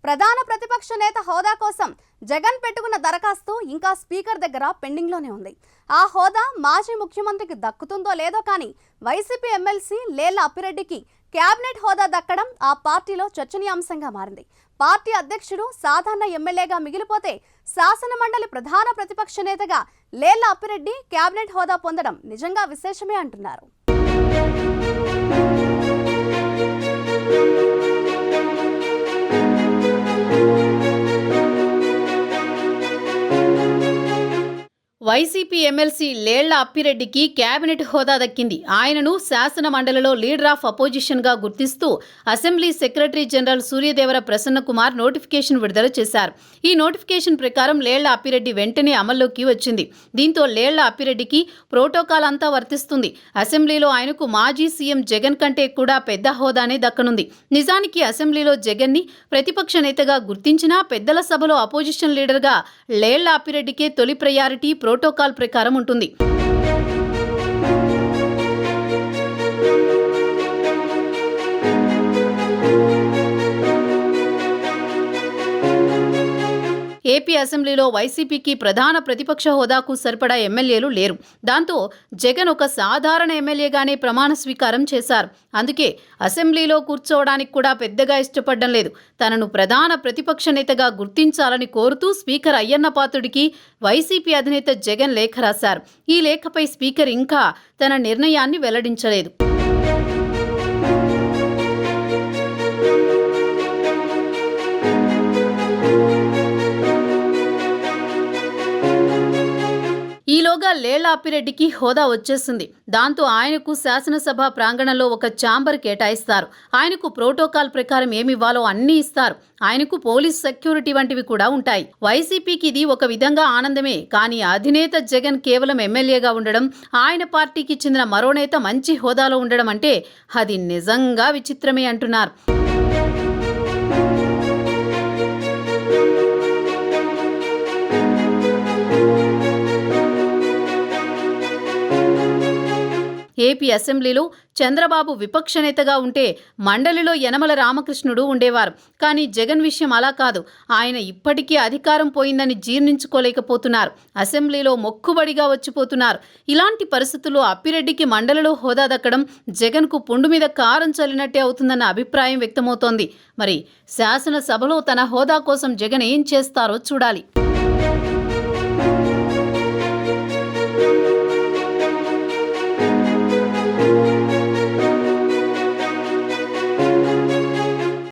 ప్రధాన ప్రతిపక్ష నేత హోదా కోసం జగన్ పెట్టుకున్న దరఖాస్తు ఇంకా స్పీకర్ దగ్గర పెండింగ్లోనే ఉంది. ఆ హోదా మాజీ ముఖ్యమంత్రికి దక్కుతుందో లేదో కానీ వైసీపీ ఎమ్మెల్సీ లేళ్ల అప్పిరెడ్డికి క్యాబినెట్ హోదా దక్కడం ఆ పార్టీలో చర్చనీయాంశంగా మారింది. పార్టీ అధ్యక్షుడు సాధారణ ఎమ్మెల్యేగా మిగిలిపోతే శాసనమండలి ప్రధాన ప్రతిపక్ష నేతగా లేళ్ల అప్పిరెడ్డి క్యాబినెట్ హోదా పొందడం నిజంగా విశేషమే అంటున్నారు. వైసీపీ ఎమ్మెల్సీ లేళ్ల అప్పిరెడ్డికి కేబినెట్ హోదా దక్కింది. ఆయనను శాసన మండలిలో లీడర్ ఆఫ్ అపోజిషన్గా గుర్తిస్తూ assembly secretary general Suryadevara Prasanna Kumar notification విడుదల చేశారు. ఈ నోటిఫికేషన్ ప్రకారం లేళ్ల అప్పిరెడ్డి వెంటనే అమల్లోకి వచ్చింది. దీంతో లేళ్ల అప్పిరెడ్డికి ప్రోటోకాల్ అంతా వర్తిస్తుంది. అసెంబ్లీలో ఆయనకు మాజీ సీఎం జగన్ కంటే కూడా పెద్ద హోదానే దక్కనుంది. నిజానికి అసెంబ్లీలో జగన్ని ప్రతిపక్ష నేతగా గుర్తించినా పెద్దల సభలో అపోజిషన్ లీడర్గా లేళ్ల అప్పిరెడ్డికే తొలి ప్రయారిటీ ప్రోటోకాల్ ప్రకారం ఉంటుంది. ఏపీ అసెంబ్లీలో వైసీపీకి ప్రధాన ప్రతిపక్ష హోదాకు సరిపడా ఎమ్మెల్యేలు లేరు. దాంతో జగన్ ఒక సాధారణ ఎమ్మెల్యేగానే ప్రమాణ స్వీకారం చేశారు. అందుకే అసెంబ్లీలో కూర్చోవడానికి కూడా పెద్దగా ఇష్టపడడం లేదు. తనను ప్రధాన ప్రతిపక్ష నేతగా గుర్తించాలని కోరుతూ స్పీకర్ అయ్యన్నపాత్రుడికి వైసీపీ అధినేత జగన్ లేఖ రాశారు. ఈ లేఖపై స్పీకర్ ఇంకా తన నిర్ణయాన్ని వెల్లడించలేదు. ఈలోగా లేళ్ల అప్పిరెడ్డికి హోదా వచ్చేసింది. దాంతో ఆయనకు శాసనసభ ప్రాంగణంలో ఒక ఛాంబర్ కేటాయిస్తారు. ఆయనకు ప్రోటోకాల్ ప్రకారం ఏమివ్వాలో అన్నీ ఇస్తారు. ఆయనకు పోలీస్ సెక్యూరిటీ వంటివి కూడా ఉంటాయి. వైసీపీకి ఇది ఒక విధంగా ఆనందమే. కానీ అధినేత జగన్ కేవలం ఎమ్మెల్యేగా ఉండడం, ఆయన పార్టీకి చెందిన మరో నేత మంచి హోదాలో ఉండడం అంటే అది నిజంగా విచిత్రమే అంటున్నారు. ఏపీ అసెంబ్లీలో చంద్రబాబు విపక్ష నేతగా ఉంటే మండలిలో యనమల రామకృష్ణుడు ఉండేవారు. కానీ జగన్ విషయం అలా కాదు. ఆయన ఇప్పటికీ అధికారం పోయిందని జీర్ణించుకోలేకపోతున్నారు. అసెంబ్లీలో మొక్కుబడిగా వచ్చిపోతున్నారు. ఇలాంటి పరిస్థితుల్లో అప్పిరెడ్డికి మండలిలో హోదా దక్కడం జగన్కు పుండు మీద కారం చల్లినట్టే అవుతుందన్న అభిప్రాయం వ్యక్తమవుతోంది. మరి శాసనసభలో తన హోదా కోసం జగన్ ఏం చేస్తారో చూడాలి.